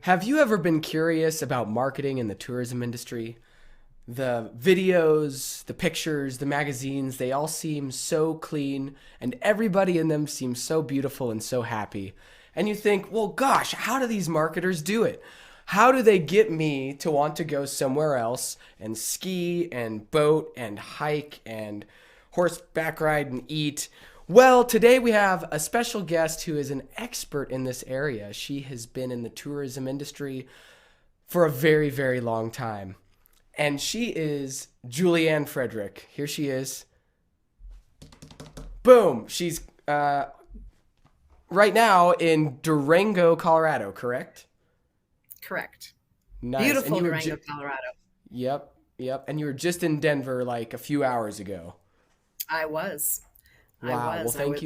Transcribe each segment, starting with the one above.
Have you ever been curious about marketing in the tourism industry? The videos, the pictures, the magazines, they all seem so clean and everybody in them seems so beautiful and so happy. And you think, well, gosh, how do these marketers do it? How do they get me to want to go somewhere else and ski and boat and hike and horseback ride and eat? Well, today we have a special guest who is an expert in this area. She has been in the tourism industry for a very, very long time. And she is Julianne Fredrick. Here she is. Boom. She's right now in Durango, Colorado, correct? Correct. Nice. Beautiful Durango, Colorado. Yep. And you were just in Denver like a few hours ago. I was. Wow. Well, I was attending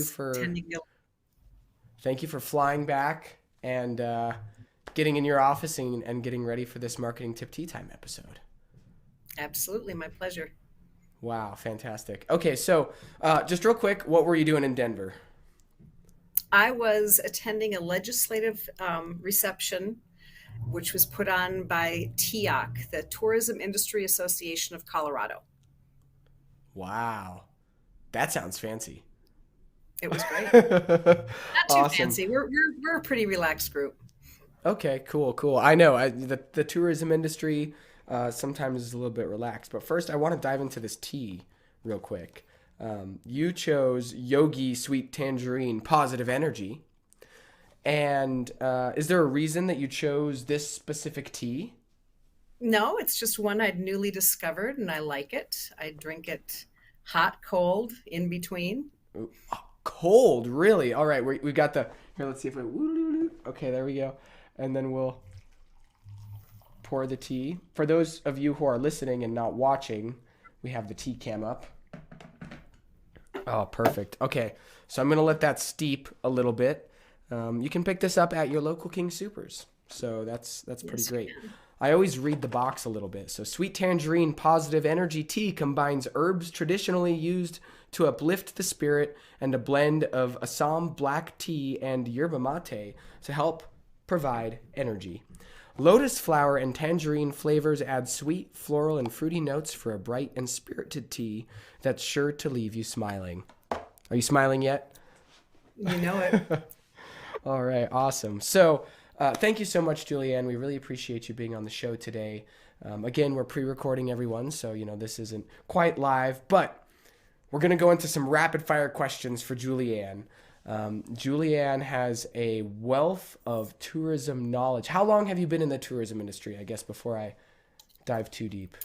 thank you for flying back and getting in your office and getting ready for this Marketing Tip Tea Time episode. Absolutely, my pleasure. Wow, fantastic. Okay, so just real quick, what were you doing in Denver? I was attending a legislative reception, which was put on by TIAC, the Tourism Industry Association of Colorado. Wow, that sounds fancy. It was great. Not too Awesome. fancy. We're a pretty relaxed group. Okay, cool. I know the tourism industry sometimes is a little bit relaxed, but first I want to dive into this tea real quick. You chose Yogi Sweet Tangerine Positive Energy, and is there a reason that you chose this specific tea? No, it's just one I'd newly discovered, and I like it. I drink it hot, cold, in between. Ooh, oh, cold, really? All right, we got the here. Let's see if we. Okay, there we go, and then we'll pour the tea. For those of you who are listening and not watching, we have the tea cam up. Oh, perfect. Okay, so I'm going to let that steep a little bit. You can pick this up at your local King Soopers. So that's pretty Yes, you great. can. I always read the box a little bit. So Sweet Tangerine Positive Energy Tea combines herbs traditionally used to uplift the spirit and a blend of Assam black tea and yerba mate to help provide energy. Lotus flower and tangerine flavors add sweet, floral, and fruity notes for a bright and spirited tea that's sure to leave you smiling. Are you smiling yet? You know it. All right, awesome. So thank you so much, Julianne. We really appreciate you being on the show today. Again, we're pre-recording everyone, so this isn't quite live, but we're going to go into some rapid-fire questions for Julianne. Julianne has a wealth of tourism knowledge. How long have you been in the tourism industry, I guess, before I dive too deep?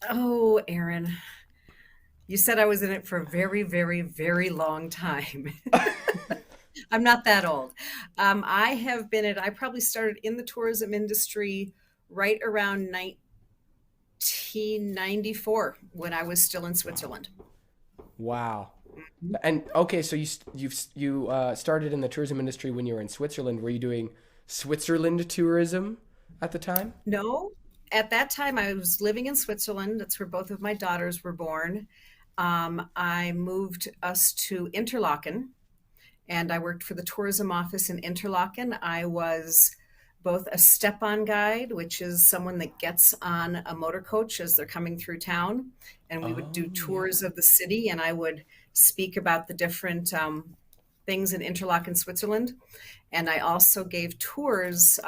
Oh, Aaron, you said I was in it for a very, very, very long time. I'm not that old. I probably started in the tourism industry right around 1994 when I was still in Switzerland. Wow. And okay, so you started in the tourism industry when you were in Switzerland. Were you doing Switzerland tourism at the time? No, at that time I was living in Switzerland. That's where both of my daughters were born. I moved us to Interlaken and I worked for the tourism office in Interlaken. I was both a step-on guide, which is someone that gets on a motor coach as they're coming through town, and we would do Oh, tours yeah. of the city, and I would speak about the different things in Interlaken, Switzerland. And I also gave tours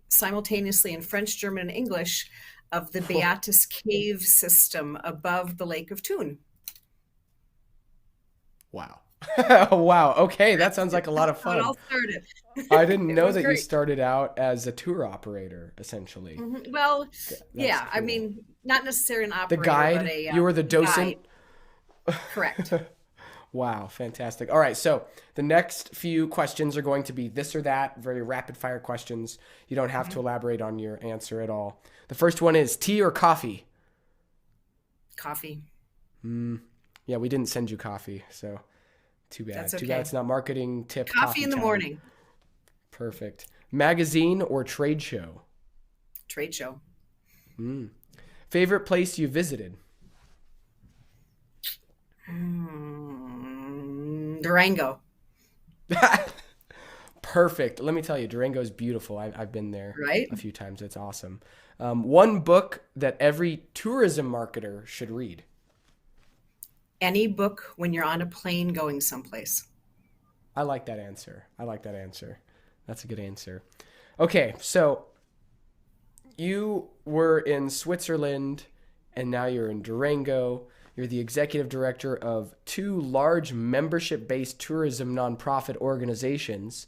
simultaneously in French, German, and English of the Beatus Cave system above the Lake of Thun. Wow. Wow. Okay, that sounds like a lot of How it fun. all started. I didn't It know was that you great. started out as a tour operator, essentially. Well, That's yeah, I cool. mean, not necessarily an The operator, but guide, a you were the docent. guide. Correct. Wow, fantastic. All right, so the next few questions are going to be this or that, very rapid fire questions. You don't have to elaborate on your answer at all. The first one is tea or coffee? Coffee. Mm, yeah, we didn't send you coffee, so too That's bad. Too bad okay. it's not marketing tip Coffee coffee in the time. morning. Perfect. Magazine or trade show? Trade show. Mm. Favorite place you visited? Durango. Perfect. Let me tell you, Durango is beautiful. I've been there right? a few times. It's awesome. One book that every tourism marketer should read. Any book when you're on a plane going someplace. I like that answer. I like that answer. That's a good answer. Okay, so you were in Switzerland and now you're in Durango. You're the executive director of two large membership based tourism nonprofit organizations,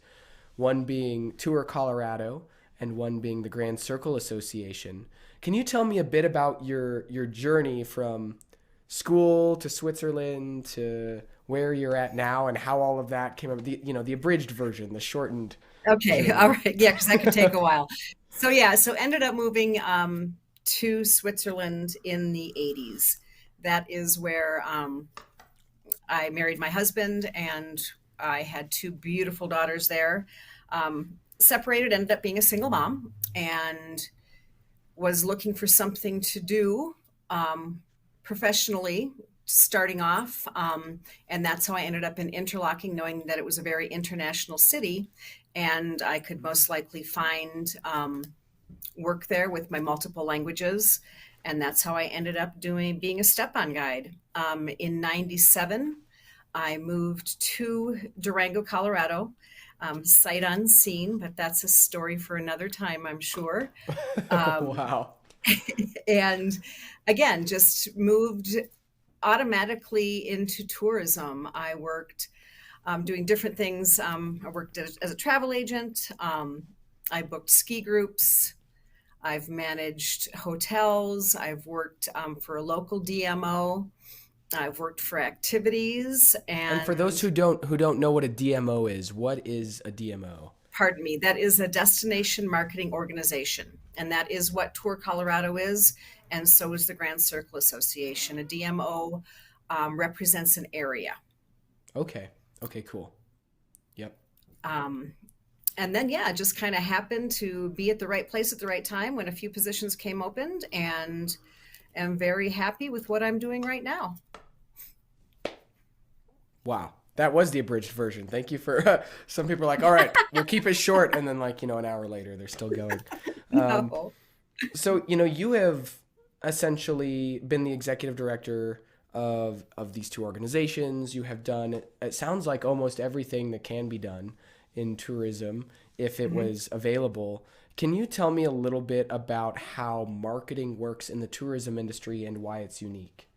one being Tour Colorado and one being the Grand Circle Association. Can you tell me a bit about your journey from school to Switzerland to where you're at now and how all of that came up? The abridged version, the shortened Okay, all journey. right. Yeah, because that could take a while. So yeah, so ended up moving to Switzerland in the 80s. That is where I married my husband, and I had two beautiful daughters there. Separated, ended up being a single mom, and was looking for something to do professionally starting off. And that's how I ended up in Interlaken, knowing that it was a very international city and I could most likely find work there with my multiple languages. And that's how I ended up being a step-on guide. In 97, I moved to Durango, Colorado, sight unseen, but that's a story for another time, I'm sure. Um, Wow. and again, just moved automatically into tourism. I worked doing different things. I worked as a travel agent. I booked ski groups. I've managed hotels. I've worked for a local DMO. I've worked for activities, And for those and who don't know what a DMO is, what is a DMO? pardon me, that is a destination marketing organization. And that is what Tour Colorado is. And so is the Grand Circle Association. A DMO represents an area. Okay. Okay, cool. Yep. Um, and then, yeah, just kind of happened to be at the right place at the right time when a few positions came opened, and am very happy with what I'm doing right now. Wow. That was the abridged version. Thank you for some people are like, all right, we'll keep it short. And then, like, an hour later, they're still going. Um, No. so, you have essentially been the executive director of these two organizations. You have done, it sounds like almost everything that can be done in tourism if it Mhm. was available. Can you tell me a little bit about how marketing works in the tourism industry and why it's unique?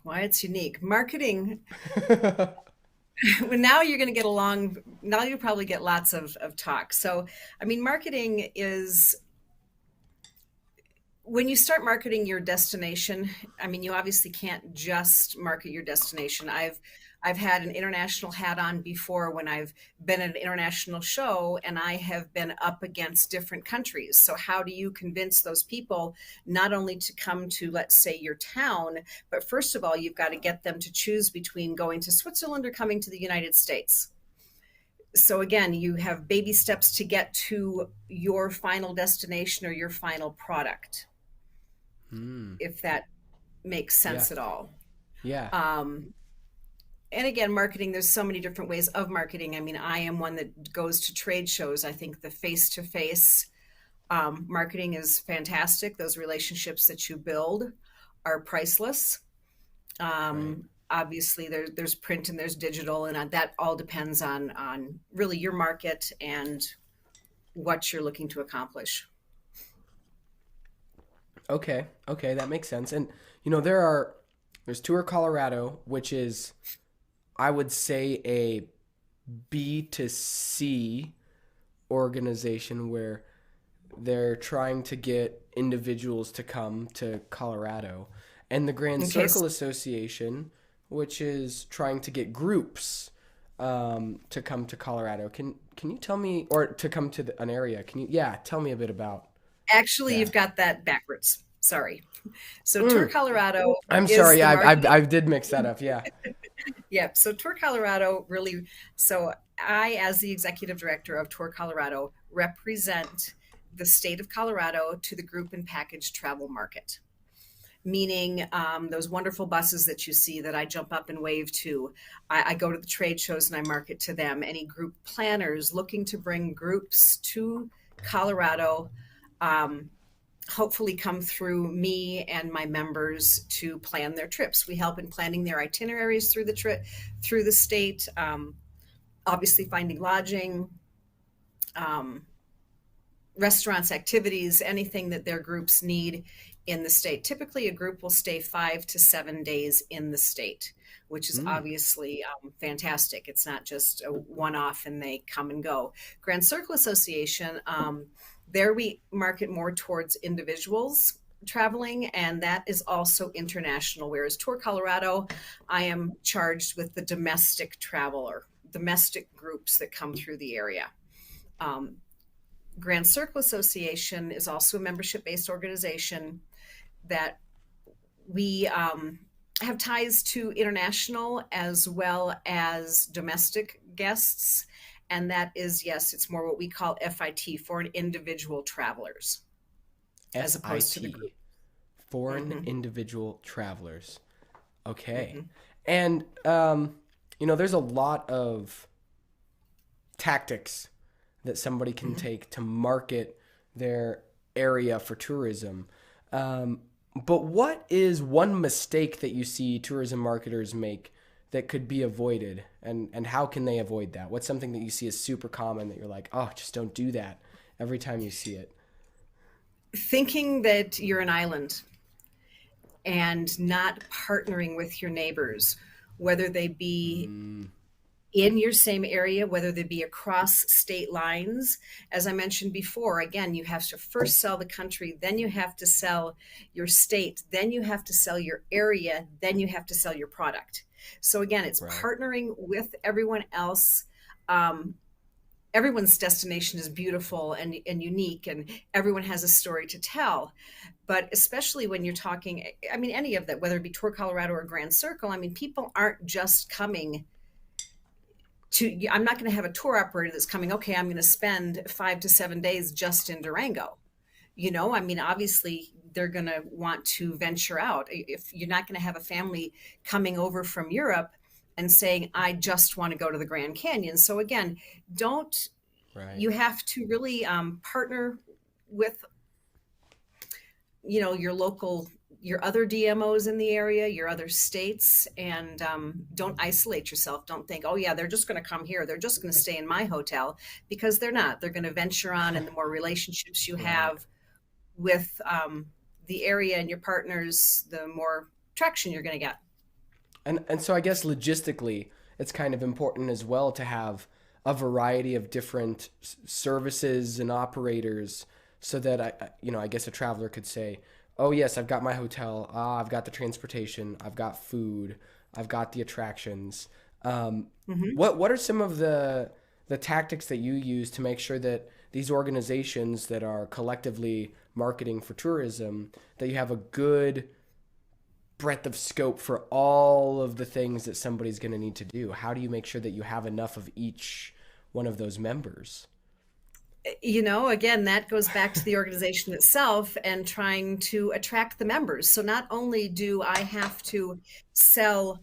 Why it's unique. Marketing, well, now you're going to get along, now you probably get lots of talk. So, I mean, marketing is when you start marketing your destination. I mean, you obviously can't just market your destination. I've had an international hat on before when I've been at an international show and I have been up against different countries. So how do you convince those people not only to come to, let's say, your town, but first of all, you've got to get them to choose between going to Switzerland or coming to the United States. So again, you have baby steps to get to your final destination or your final product, Hmm. if that makes Yeah. sense at all. Yeah. Um, and again, marketing, there's so many different ways of marketing. I mean, I am one that goes to trade shows. I think the face to face marketing is fantastic. Those relationships that you build are priceless. Right. Obviously, there's print and there's digital, and that all depends on really your market and what you're looking to accomplish. Okay. Okay, that makes sense. And there's Tour Colorado, which is I would say a B to C organization where they're trying to get individuals to come to Colorado, and the Grand Okay, Circle Association, which is trying to get groups to come to Colorado. Can you tell me, or to come to an area? Can you, yeah, tell me a bit about actually, you've that? got that backwards. Sorry. So Tour Colorado I'm is sorry, the yeah, marketing. I did mix that up. Yeah. Yep. So Tour Colorado really, so I, as the executive director of Tour Colorado, represent the state of Colorado to the group and package travel market. meaning those wonderful buses that you see that I jump up and wave to. I go to the trade shows and I market to them. Any group planners looking to bring groups to Colorado, um, hopefully come through me and my members to plan their trips. We help in planning their itineraries through the trip, through the state, obviously finding lodging, um, restaurants, activities, anything that their groups need in the state. Typically, a group will stay 5 to 7 days in the state, which is Mm. obviously fantastic. It's not just a one-off and they come and go. Grand Circle Association, there we market more towards individuals traveling, and that is also international. Whereas Tour Colorado, I am charged with the domestic traveler, domestic groups that come through the area. Um, Grand Circle Association is also a membership based organization that we have ties to international as well as domestic guests. And that is, yes, it's more what we call FIT, foreign individual travelers, as opposed to the group. FIT, foreign Mm-hmm. individual travelers. Okay. Mm-hmm. And, there's a lot of tactics that somebody can Mm-hmm. take to market their area for tourism. But what is one mistake that you see tourism marketers make that could be avoided? And how can they avoid that? What's something that you see as super common that you're like, oh, just don't do that every time you see it? Thinking that you're an island and not partnering with your neighbors, whether they be Mm, in your same area, whether they be across state lines. As I mentioned before, again, you have to first sell the country, then you have to sell your state, then you have to sell your area, then you have to sell your product. So again, it's right. partnering with everyone else. Um, Everyone's destination is beautiful and unique, and everyone has a story to tell. But especially when you're talking, I mean, any of that, whether it be Tour Colorado or Grand Circle, I mean, people aren't just coming to, I'm not going to have a tour operator that's coming, okay, I'm going to spend 5 to 7 days just in Durango. I mean, obviously they're going to want to venture out. If you're not going to have a family coming over from Europe and saying, I just want to go to the Grand Canyon. So again, don't, Right. you have to really partner with, your local, your other DMOs in the area, your other states, and don't isolate yourself. Don't think, oh yeah, they're just going to come here. They're just going to stay in my hotel, because they're not. They're going to venture on, and the more relationships you Right. have with the area and your partners, the more traction you're going to get. And so I guess logistically, it's kind of important as well to have a variety of different services and operators so that I guess a traveler could say, "Oh yes, I've got my hotel. I've got the transportation. I've got food. I've got the attractions." Mm-hmm. What are some of the tactics that you use to make sure that these organizations that are collectively marketing for tourism, that you have a good breadth of scope for all of the things that somebody's going to need to do? How do you make sure that you have enough of each one of those members? Again, that goes back to the organization itself and trying to attract the members. So not only do I have to sell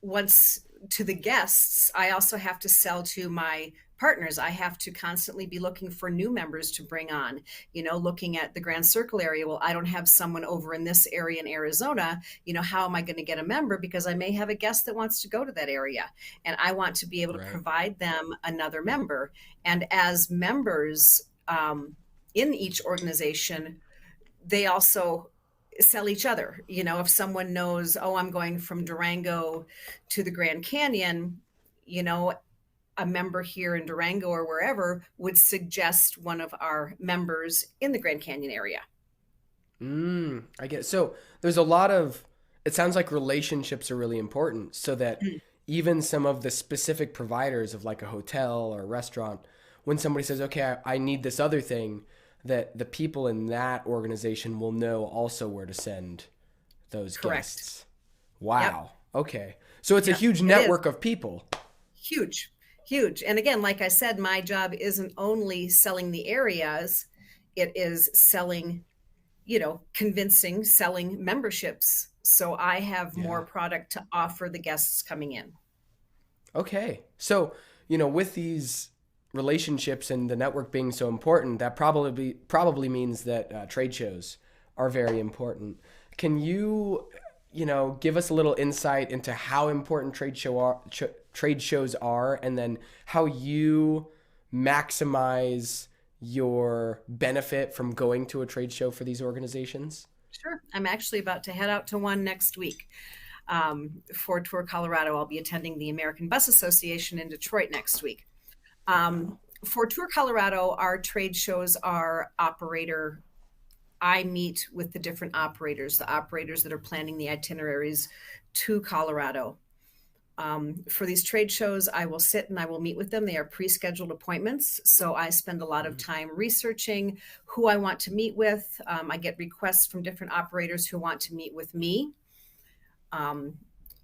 once to the guests, I also have to sell to my partners. I have to constantly be looking for new members to bring on, looking at the Grand Circle area. Well, I don't have someone over in this area in Arizona. How am I going to get a member? Because I may have a guest that wants to go to that area, and I want to be able to Right. provide them another member. And as members in each organization, they also sell each other. If someone knows, oh, I'm going from Durango to the Grand Canyon, a member here in Durango or wherever would suggest one of our members in the Grand Canyon area. I get it. So there's a lot of, it sounds like relationships are really important so that even some of the specific providers of like a hotel or a restaurant, when somebody says, okay, I need this other thing, that the people in that organization will know also where to send those Correct. guests. Yep. Wow. Okay. So it's a Yep. huge It is network of people. huge, huge. And again, like I said, my job isn't only selling the areas, it is selling convincing, selling memberships. So I have more Yeah. product to offer the guests coming in. Okay. So, with these relationships and the network being so important, that probably means that trade shows are very important. Can you, give us a little insight into how important trade shows are, and then how you maximize your benefit from going to a trade show for these organizations? Sure. I'm actually about to head out to one next week. For Tour Colorado, I'll be attending the American Bus Association in Detroit next week. For Tour Colorado, our trade shows are operator. I meet with the different operators, the operators that are planning the itineraries to Colorado. For these trade shows, I will sit and I will meet with them. They are pre-scheduled appointments. So I spend a lot of time researching who I want to meet with. I get requests from different operators who want to meet with me. Um,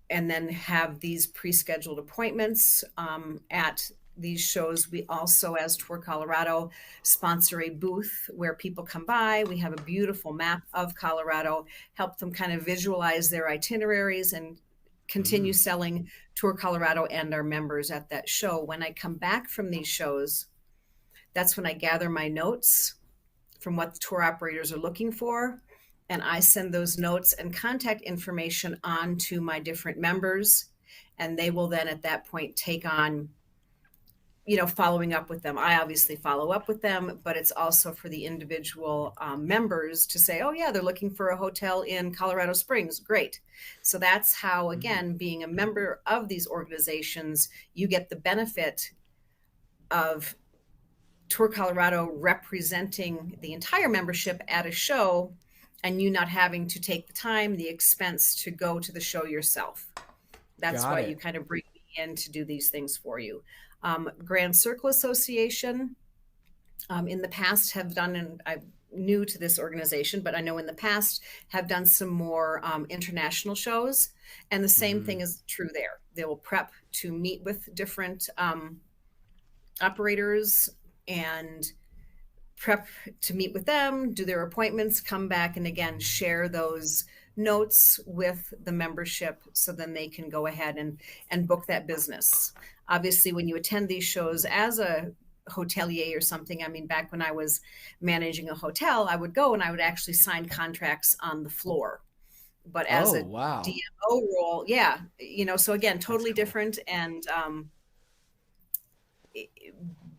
and then have these pre-scheduled appointments at these shows. We also, as Tour Colorado, sponsor a booth where people come by. We have a beautiful map of Colorado, help them kind of visualize their itineraries and continue Mm. selling Tour Colorado and our members at that show. When I come back from these shows, that's when I gather my notes from what the tour operators are looking for. And I send those notes and contact information on to my different members. And they will then at that point take on, following up with them. I obviously follow up with them, but it's also for the individual members to say, oh, yeah, they're looking for a hotel in Colorado Springs. Great. So that's how, Mm. again, being a member of these organizations, you get the benefit of Tour Colorado representing the entire membership at a show, and you not having to take the time, the expense to go to the show yourself. That's Got why you it. kind of bring me in to do these things for you. Grand Circle Association in the past have done, and I'm new to this organization, but I know in the past have done some more international shows. And the same Mm. thing is true there. They will prep to meet with different operators and prep to meet with them, do their appointments, come back, and again, share those notes with the membership so then they can go ahead and book that business. Obviously, when you attend these shows as a hotelier or something, I mean, back when I was managing a hotel, I would go and I would actually sign contracts on the floor. But as Oh, a wow. DMO role, yeah, so again, That's totally cool. different. And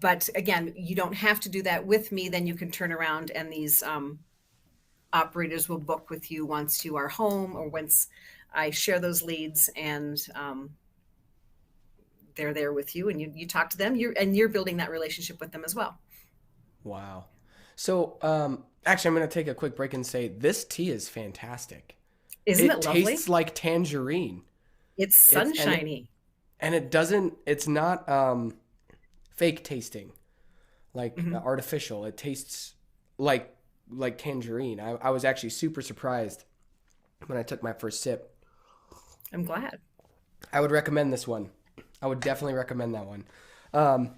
but again, you don't have to do that with me. Then you can turn around and these operators will book with you once you are home or once I share those leads and they're there with you and you talk to them. You're building that relationship with them as well. Wow. So, actually, I'm going to take a quick break and say this tea is fantastic. Isn't It it lovely? tastes like tangerine. It's It's sunshiny. and it doesn't. It's not fake tasting, like Hmm. artificial. It tastes like tangerine. I was actually super surprised when I took my first sip. I'm glad. I would recommend this one. I would definitely recommend that one. Um,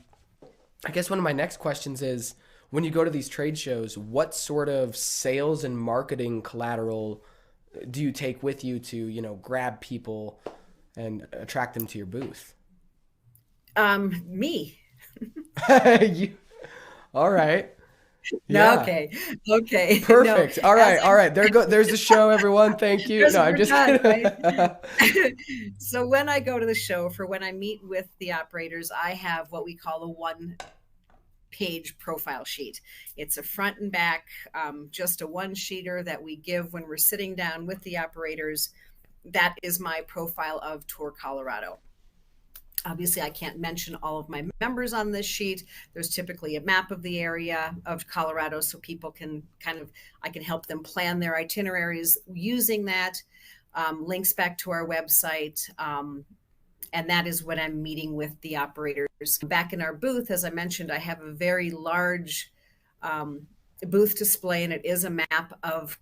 I guess one of my next questions is, when you go to these trade shows, what sort of sales and marketing collateral do you take with you to, grab people and attract them to your booth? Me. You, all right. No, Yeah. okay. Okay. No, Perfect. All as right. All right. There's the show, everyone. Thank you. No, I'm we're just done, kidding. right? So when I go to the show, for when I meet with the operators, I have what we call a one-page profile sheet. It's a front and back, just a one-sheeter that we give when we're sitting down with the operators. That is my profile of Tour Colorado. Obviously, I can't mention all of my members on this sheet. There's typically a map of the area of Colorado so people can I can help them plan their itineraries using that. Links back to our website. And that is when I'm meeting with the operators. Back in our booth, as I mentioned, I have a very large booth display, and it is a map of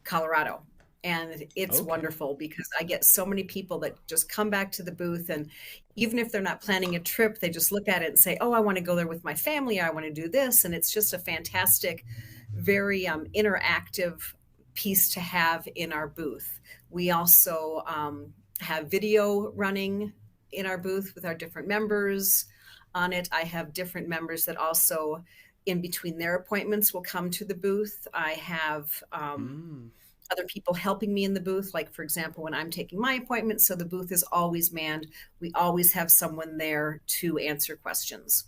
Colorado. And it's Okay. wonderful because I get so many people that just come back to the booth. And even if they're not planning a trip, they just look at it and say, oh, I want to go there with my family. I want to do this. And it's just a fantastic, very interactive. piece to have in our booth. We also have video running in our booth with our different members on it. I have different members that also, in between their appointments, will come to the booth. I have Mm, other people helping me in the booth, like, for example, when I'm taking my appointment. So the booth is always manned. We always have someone there to answer questions.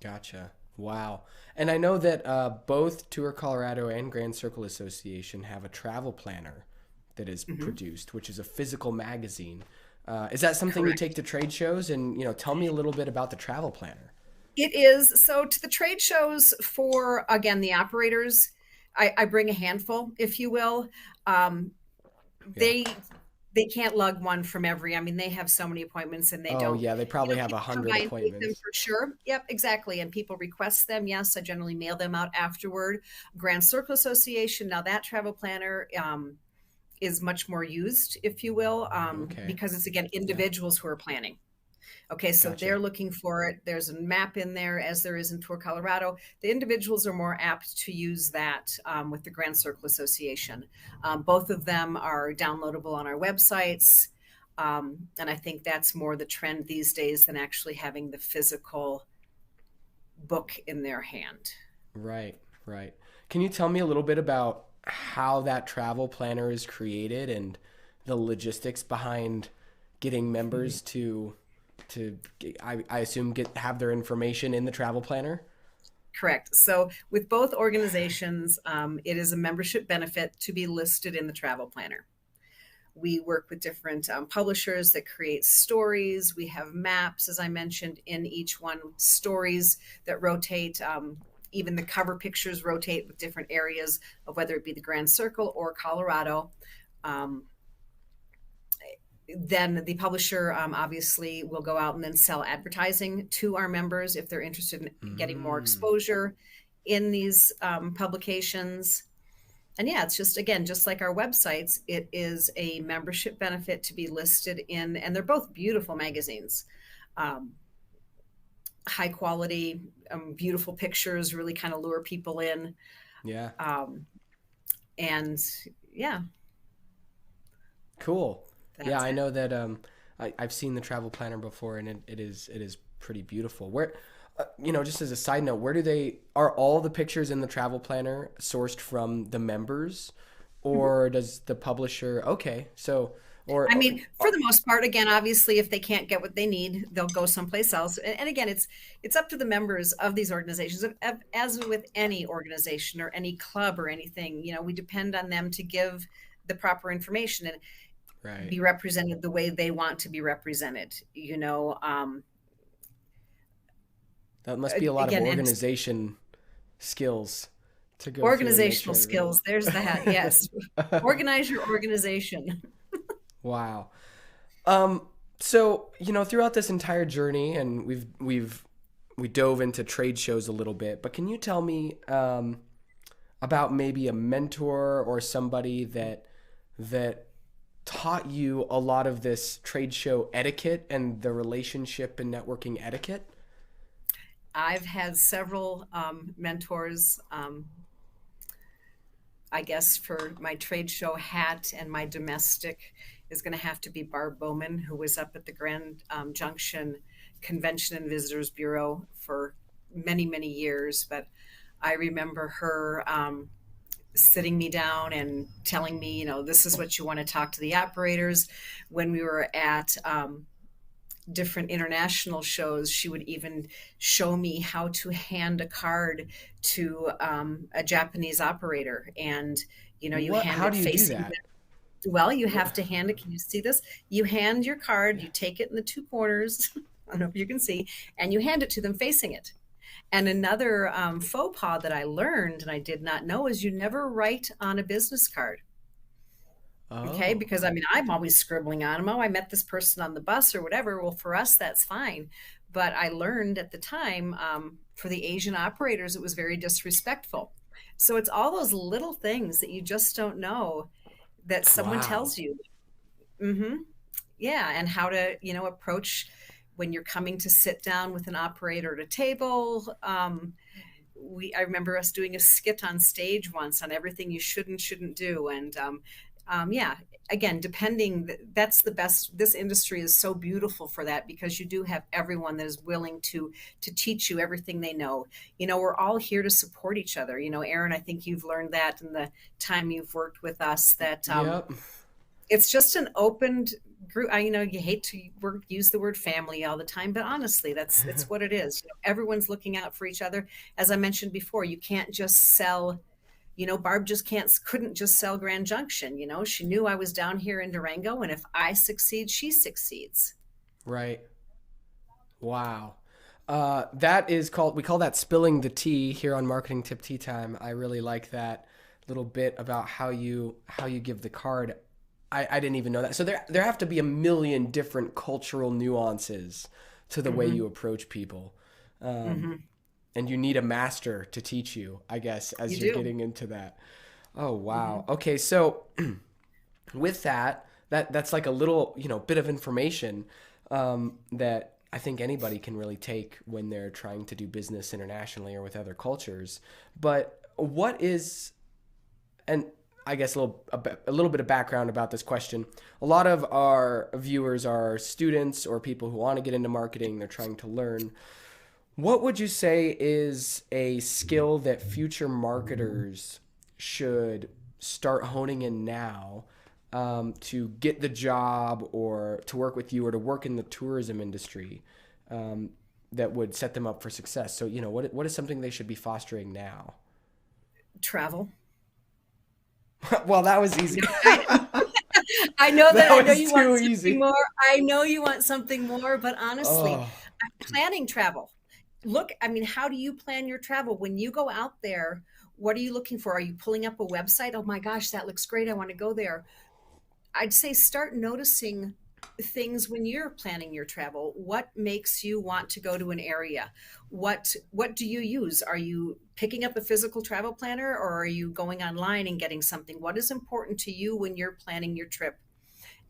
gotcha. Wow. And I know that both Tour Colorado and Grand Circle Association have a travel planner that is Mhm. produced, which is a physical magazine. Is that something you take Correct. to trade shows? And tell me a little bit about the travel planner. It is. So to the trade shows for, again, the operators, I bring a handful, if you will. Um, Yeah. they they can't lug one from every. I mean, they have so many appointments, and they Oh, don't. yeah. They probably have a People come hundred by and take them appointments. for sure. Yep, exactly. And people request them. Yes, I generally mail them out afterward. Grand Circle Association. Now that travel planner is much more used, if you will, Okay. because it's, again, Yeah. individuals who are planning. Okay, so they're Gotcha. looking for it. There's a map in there, as there is in Tour Colorado. The individuals are more apt to use that with the Grand Circle Association. Both of them are downloadable on our websites. And I think that's more the trend these days than actually having the physical book in their hand. Right. Right. Can you tell me a little bit about how that travel planner is created and the logistics behind getting members to I assume get have their information in the travel planner? Correct. So, with both organizations, it is a membership benefit to be listed in the travel planner. We work with different publishers that create stories. We have maps, as I mentioned, in each one, stories that rotate. Even the cover pictures rotate with different areas of whether it be the Grand Circle or Colorado. Um, then the publisher obviously will go out and then sell advertising to our members if they're interested in getting more Mm, exposure in these publications. And yeah, it's just, again, just like our websites, it is a membership benefit to be listed in, and they're both beautiful magazines. Um, High quality, beautiful pictures really kind of lure people in. yeah. Um, and yeah, Cool. Yeah, that's I it. know that I've seen the travel planner before and it is pretty beautiful. Where just as a side note, where do they are all the pictures in the travel planner sourced from the members Mhm. or does the publisher okay, so or, I or mean, for the most part, again, obviously, if they can't get what they need, they'll go someplace else. And again, it's up to the members of these organizations. As with any organization or any club or anything, we depend on them to give the proper information and right. be represented the way they want to be represented. That must be a lot of Again, and organization skills to go through and make organizational sure everything. skills. There's that. Yes, organize your organization. Wow. Um, so throughout this entire journey, and we dove into trade shows a little bit, but can you tell me about maybe a mentor or somebody that taught you a lot of this trade show etiquette and the relationship and networking etiquette? I've had several mentors. I guess for my trade show hat and my domestic is going to have to be Barb Bowman, who was up at the Grand Junction Convention and Visitors Bureau for many, many years. But I remember her sitting me down and telling me, this is what you want to talk to the operators. When we were at different international shows, she would even show me how to hand a card to a Japanese operator. And, you What? hand How it do you do facing that? them. Well, you What? have to hand it. Can you see this? You hand your card, Yeah. you take it in the two corners. I don't know if you can see, and you hand it to them facing it. And another faux pas that I learned and I did not know is you never write on a business card. Okay, Oh, because I mean, I'm always scribbling on them. Oh, I met this person on the bus or whatever. Well, for us, that's fine. But I learned at the time for the Asian operators, it was very disrespectful. So it's all those little things that you just don't know that someone wow. tells you. Hmm. Yeah, and how to, approach when you're coming to sit down with an operator at a table. I remember us doing a skit on stage once on everything you should and shouldn't do. And yeah, again, that's the best. This industry is so beautiful for that, because you do have everyone that is willing to teach you everything they know. We're all here to support each other. Aaron, I think you've learned that in the time you've worked with us, that Yep. it's just an open group. You hate to use the word family all the time, but honestly, it's what it is. Everyone's looking out for each other. As I mentioned before, you can't just sell. Barb just couldn't just sell Grand Junction. She knew I was down here in Durango, and if I succeed, she succeeds. Right. Wow. That is called, we call that spilling the tea here on Marketing Tip Tea Time. I really like that little bit about how you give the card. I didn't even know that. So there have to be a million different cultural nuances to the way Mm-hmm. you approach people. Um, Mm-hmm. and you need a master to teach you, I guess, You as you're do. getting into that. Oh, Mm-hmm. wow. Okay, so with that's like a little, bit of information that I think anybody can really take when they're trying to do business internationally or with other cultures. But what is, and I guess a little bit of background about this question. A lot of our viewers are students or people who want to get into marketing. They're trying to learn. What would you say is a skill that future marketers should start honing in now, to get the job or to work with you or to work in the tourism industry, um, that would set them up for success? So, what is something they should be fostering now? Travel. Well, that was easy. I know that. I That know was you want too something easy. more. I know you want something more, but honestly, Oh, planning travel. Look, I mean, how do you plan your travel when you go out there? What are you looking for? Are you pulling up a website? Oh my gosh, that looks great. I want to go there. I'd say start noticing things when you're planning your travel. What makes you want to go to an area? What do you use? Are you picking up a physical travel planner, or are you going online and getting something? What is important to you when you're planning your trip,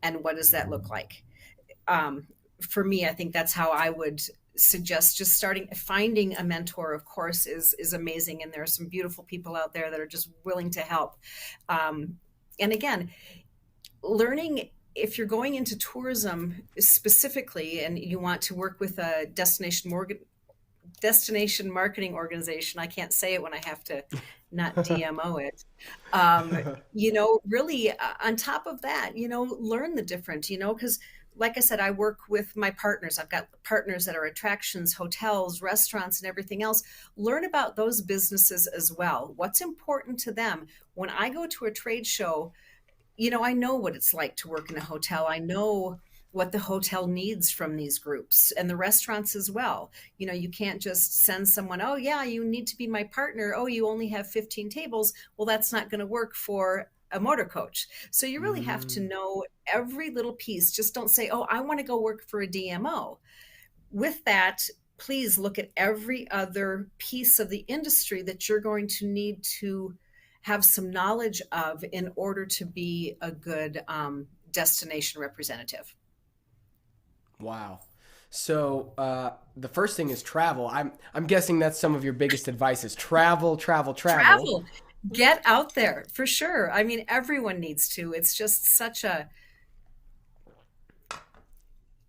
and what does that look like? um, for me, I think that's how I would suggest just starting. Finding a mentor, of course, is amazing, and there are some beautiful people out there that are just willing to help. And again, learning, if you're going into tourism specifically and you want to work with a destination marketing organization, I can't say it when I have to not DMO it. Really, on top of that, learn the different, because like I said, I work with my partners. I've got partners that are attractions, hotels, restaurants, and everything else. Learn about those businesses as well. What's important to them? When I go to a trade show, I know what it's like to work in a hotel. I know what the hotel needs from these groups, and the restaurants as well. You can't just send someone, oh, yeah, you need to be my partner. Oh, you only have 15 tables. Well, that's not going to work for a motor coach. So you really have to mm, know every little piece. Just don't say, oh, I want to go work for a DMO. With that, please look at every other piece of the industry that you're going to need to have some knowledge of in order to be a good destination representative. wow. So, the first thing is travel. I'm guessing that's some of your biggest advice is travel, travel, travel. Travel, get out there for sure. I mean, everyone needs to. It's just such a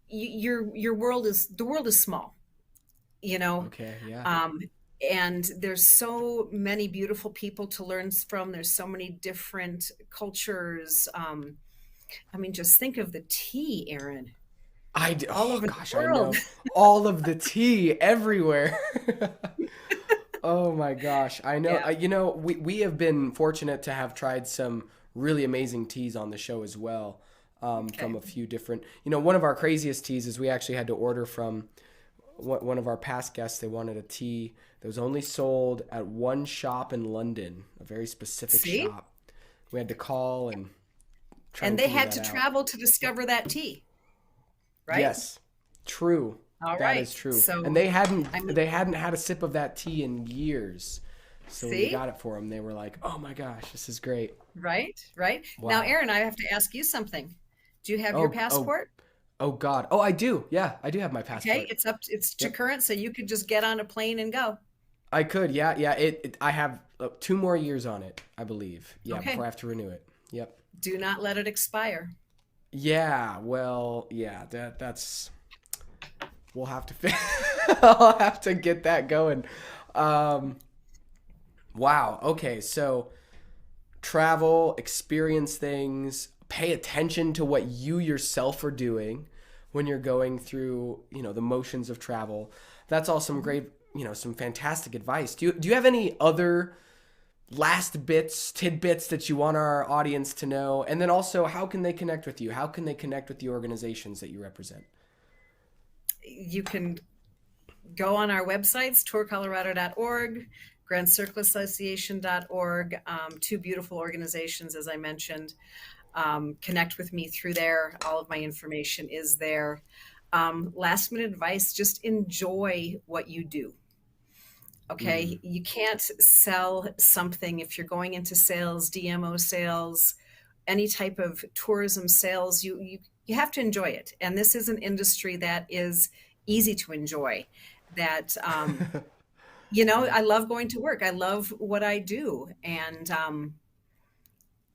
your world is the world is small, you know. Okay, yeah. Um, and there's so many beautiful people to learn from. There's so many different cultures. I mean, just think of the tea, Aaron, all Oh over the gosh, I world. know. All of the tea everywhere. Oh my gosh, I know. Yeah. We have been fortunate to have tried some really amazing teas on the show as well, from Okay. a few different. One of our craziest teas is we actually had to order from one of our past guests. They wanted a tea that was only sold at one shop in London, a very specific See? shop. We had to call and try And and they figure had that to out. travel to discover that tea, right? Yes, true. All That right. is true. And So, they hadn't I mean, they hadn't had a sip of that tea in years. So when we see? got it for them, they were like, "Oh my gosh, this is great." Right? Right? Now, Wow. Aaron, I have to ask you something. Do you have your Oh, oh, passport? oh God. Oh, I do. Yeah, I do have my Okay, passport. it's to Yep. current, so you could just get on a plane and go. I could. Yeah. Yeah. I have 2 more years on it, I believe. Yeah. Okay. Before I have to renew it. Yep. Do not let it expire. Yeah. Well, yeah, that's, we'll have to, I'll have to get that going. Um, wow. Okay. So travel, experience things, pay attention to what you yourself are doing when you're going through, the motions of travel. That's all some great, some fantastic advice. Do you have any other last tidbits that you want our audience to know? And then also, how can they connect with you? How can they connect with the organizations that you represent? You can go on our websites, tourcolorado.org, grandcircleassociation.org, two beautiful organizations, as I mentioned. Connect with me through there. All of my information is there. Last minute advice, just enjoy what you do. Okay. You can't sell something if you're going into sales, DMO sales, any type of tourism sales, you have to enjoy it. And this is an industry that is easy to enjoy. That I love going to work. I love what I do. And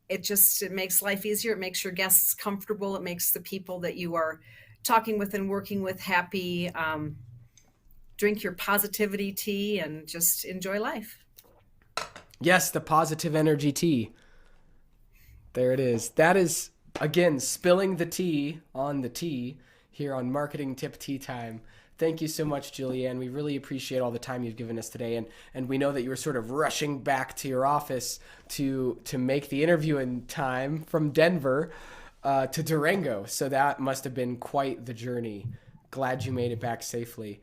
it makes life easier. It makes your guests comfortable. It makes the people that you are talking with and working with happy. Drink your positivity tea and just enjoy life. Yes, the positive energy tea. There it is. That is, again, spilling the tea on the tea here on Marketing Tip Tea Time. Thank you so much, Julianne. We really appreciate all the time you've given us today. And we know that you were sort of rushing back to your office to make the interview in time from Denver to Durango. So that must have been quite the journey. Glad you made it back safely.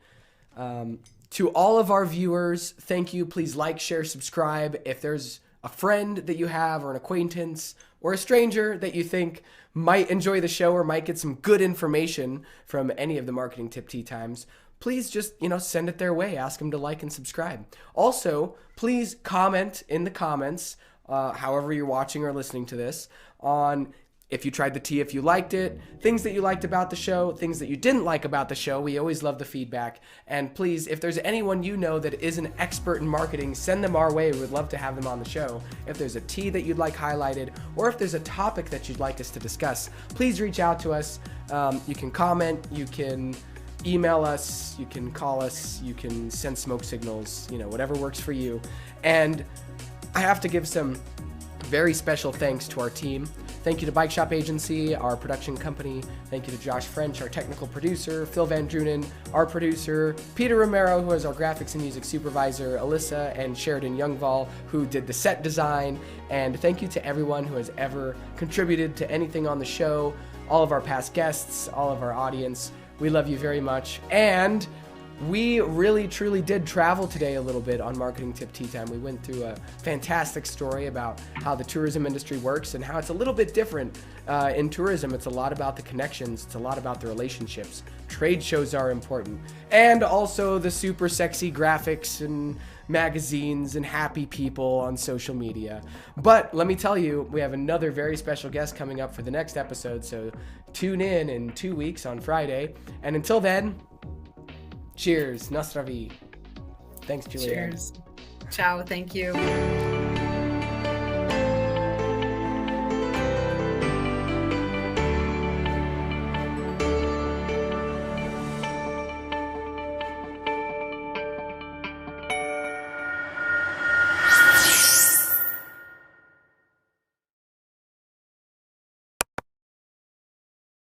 To all of our viewers, thank you. Please like, share, subscribe. If there's a friend that you have or an acquaintance or a stranger that you think might enjoy the show or might get some good information from any of the Marketing Tip Tea Times, please just, send it their way. Ask them to like and subscribe. Also, please comment in the comments, however you're watching or listening to this, on if you tried the tea, if you liked it, things that you liked about the show, things that you didn't like about the show. We always love the feedback. And please, if there's anyone you know that is an expert in marketing, send them our way. We would love to have them on the show. If there's a tea that you'd like highlighted, or if there's a topic that you'd like us to discuss, please reach out to us. You can comment, you can email us, you can call us, you can send smoke signals, whatever works for you. And I have to give some very special thanks to our team. Thank you to Bike Shop Agency, our production company. Thank you to Josh French, our technical producer, Phil Van Drunen, our producer, Peter Romero, who is our graphics and music supervisor, Alyssa and Sheridan Youngval, who did the set design. And thank you to everyone who has ever contributed to anything on the show, all of our past guests, all of our audience. We love you very much. And we really, truly did travel today a little bit on Marketing Tip Tea Time. We went through a fantastic story about how the tourism industry works and how it's a little bit different in tourism. It's a lot about the connections. It's a lot about the relationships. Trade shows are important. And also the super sexy graphics and magazines and happy people on social media. But let me tell you, we have another very special guest coming up for the next episode. So tune in 2 weeks on Friday. And until then, cheers, na zdraví. Thanks, Julianne. Cheers. Ciao, thank you.